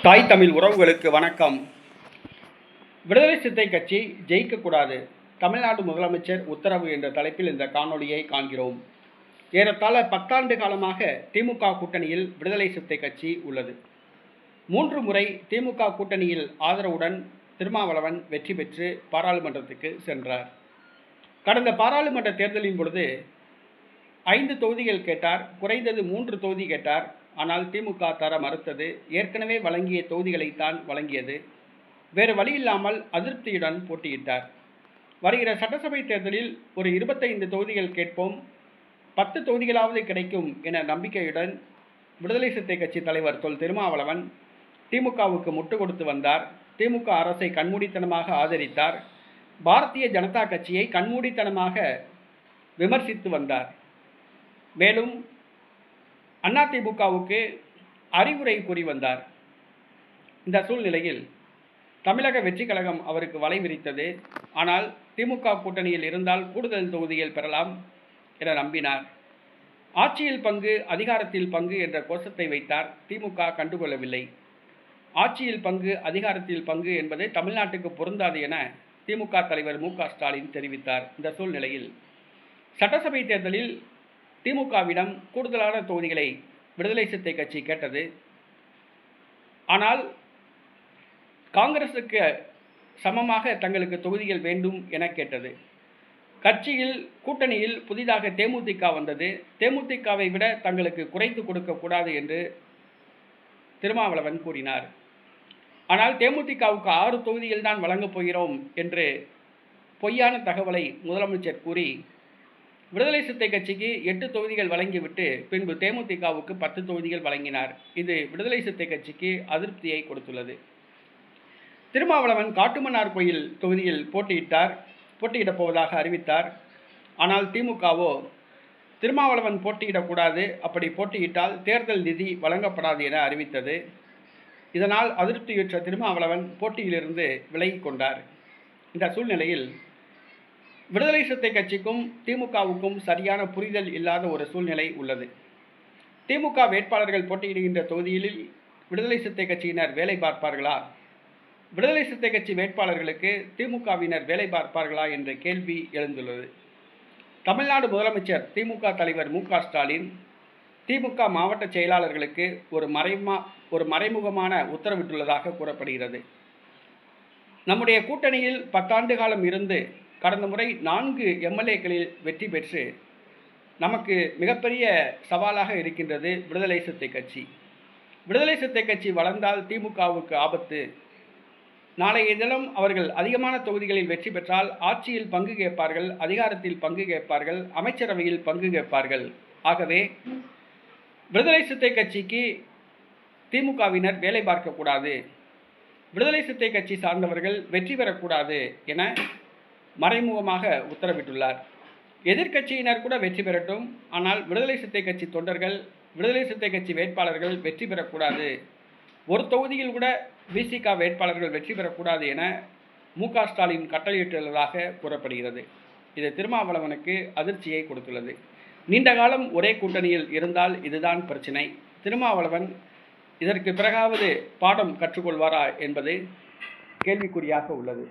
தாய் தமிழ் உறவுகளுக்கு வணக்கம். விடுதலை சிறுத்தை கட்சி ஜெயிக்கக்கூடாது, தமிழ்நாடு முதலமைச்சர் உத்தரவு என்ற தலைப்பில் இந்த காணொளியை காண்கிறோம். ஏறத்தாழ 10 ஆண்டு காலமாக திமுக கூட்டணியில் விடுதலை சிறுத்தை கட்சி உள்ளது. 3 முறை திமுக கூட்டணியில் ஆதரவுடன் திருமாவளவன் வெற்றி பெற்று பாராளுமன்றத்துக்கு சென்றார். கடந்த பாராளுமன்ற தேர்தலின் பொழுது 5 தொகுதிகள் கேட்டார், குறைந்தது 3 தொகுதி கேட்டார். ஆனால் திமுக தர மறுத்தது. ஏற்கனவே வழங்கிய தொகுதிகளைத்தான் வழங்கியது. வேறு வழியில்லாமல் அதிருப்தியுடன் போட்டியிட்டார். வருகிற சட்டசபை தேர்தலில் ஒரு 25 தொகுதிகள் கேட்போம், 10 தொகுதிகளாவது கிடைக்கும் என நம்பிக்கையுடன் விடுதலை சிறுத்தை கட்சி தலைவர் தொல் திருமாவளவன் திமுகவுக்கு முட்டு கொடுத்து வந்தார். திமுக அரசை கண்மூடித்தனமாக ஆதரித்தார். பாரதிய ஜனதா கட்சியை கண்மூடித்தனமாக விமர்சித்து வந்தார். மேலும் அதிமுகவுக்கு அறிவுரை கூறி வந்தார். இந்த சூழ்நிலையில் தமிழக வெற்றி கழகம் அவருக்கு வலை விரித்தது. ஆனால் திமுக கூட்டணியில் இருந்தால் கூடுதல் தொகுதிகள் பெறலாம் என நம்பினார். ஆட்சியில் பங்கு, அதிகாரத்தில் பங்கு என்ற கோஷத்தை வைத்தார். திமுக கண்டுகொள்ளவில்லை. ஆட்சியில் பங்கு, அதிகாரத்தில் பங்கு என்பது தமிழ்நாட்டுக்கு பொருந்தாது என திமுக தலைவர் மு.க. ஸ்டாலின் தெரிவித்தார். இந்த சூழ்நிலையில் சட்டசபை தேர்தலில் திமுகவிடம் கூடுதலான தொகுதிகளை விடுதலை சிறுத்தை கட்சி கேட்டது. ஆனால் காங்கிரசுக்கு சமமாக தங்களுக்கு தொகுதிகள் வேண்டும் என கேட்டது. கட்சியில் கூட்டணியில் புதிதாக தேமுதிக வந்தது. தேமுதிகவை விட தங்களுக்கு குறைத்து கொடுக்கக்கூடாது என்று திருமாவளவன் கூறினார். ஆனால் தேமுதிகவுக்கு 6 தொகுதிகள் தான் வழங்கப் போகிறோம் என்று பொய்யான தகவலை முதலமைச்சர் கூறி விடுதலை சிறுத்தை கட்சிக்கு 8 தொகுதிகள் வழங்கிவிட்டு பின்பு தேமுதிகவுக்கு 10 தொகுதிகள் வழங்கினார். இது விடுதலை சிறுத்தை கட்சிக்கு அதிருப்தியை கொடுத்துள்ளது. திருமாவளவன் காட்டுமன்னார் கோயில் தொகுதியில் போட்டியிடப் போவதாக அறிவித்தார். ஆனால் திமுகவோ திருமாவளவன் போட்டியிடக்கூடாது, அப்படி போட்டியிட்டால் தேர்தல் நிதி வழங்கப்படாது என அறிவித்தது. இதனால் அதிருப்தியுற்ற திருமாவளவன் போட்டியிலிருந்து விலகிக் கொண்டார். இந்த சூழ்நிலையில் விடுதலை சிறுத்தை கட்சிக்கும் திமுகவுக்கும் சரியான புரிதல் இல்லாத ஒரு சூழ்நிலை உள்ளது. திமுக வேட்பாளர்கள் போட்டியிடுகின்ற தொகுதியில் விடுதலை சிறுத்தை கட்சியினர் வேலை பார்ப்பார்களா? விடுதலை சிறுத்தை கட்சி வேட்பாளர்களுக்கு திமுகவினர் வேலை பார்ப்பார்களா என்ற கேள்வி எழுந்துள்ளது. தமிழ்நாடு முதலமைச்சர் திமுக தலைவர் மு.க. ஸ்டாலின் திமுக மாவட்ட செயலாளர்களுக்கு ஒரு மறைமுகமான உத்தரவிட்டுள்ளதாக கூறப்படுகிறது. நம்முடைய கூட்டணியில் 10 ஆண்டு காலம் இருந்து கடந்த முறை 4 எம்எல்ஏக்களில் வெற்றி பெற்று நமக்கு மிகப்பெரிய சவாலாக இருக்கின்றது விடுதலை சிறுத்தை கட்சி. விடுதலை சிறுத்தை கட்சி வளர்ந்தால் திமுகவுக்கு ஆபத்து. நாளைய தினம் அவர்கள் அதிகமான தொகுதிகளில் வெற்றி பெற்றால் ஆட்சியில் பங்கு கேட்பார்கள், அதிகாரத்தில் பங்கு கேட்பார்கள், அமைச்சரவையில் பங்கு கேட்பார்கள். ஆகவே விடுதலை சிறுத்தை கட்சிக்கு திமுகவினர் வேலை பார்க்கக்கூடாது, விடுதலை சிறுத்தை கட்சி சார்ந்தவர்கள் வெற்றி பெறக்கூடாது என மறைமுகமாக உத்தரவிட்டுள்ளார். எதிர்க்கட்சியினர் கூட வெற்றி பெறட்டும், ஆனால் விடுதலை சிறுத்தை கட்சி தொண்டர்கள், விடுதலை சிறுத்தை கட்சி வேட்பாளர்கள் வெற்றி பெறக்கூடாது, ஒரு தொகுதியில் கூட விசிக வேட்பாளர்கள் வெற்றி பெறக்கூடாது என மு.க. ஸ்டாலின் கட்டளையிட்டுள்ளதாக கூறப்படுகிறது. இது திருமாவளவனுக்கு அதிர்ச்சியை கொடுத்துள்ளது. நீண்ட காலம் ஒரே கூட்டணியில் இருந்தால் இதுதான் பிரச்சினை. திருமாவளவன் இதற்கு பிறகாவது பாடம் கற்றுக்கொள்வாரா என்பது கேள்விக்குறியாக உள்ளது.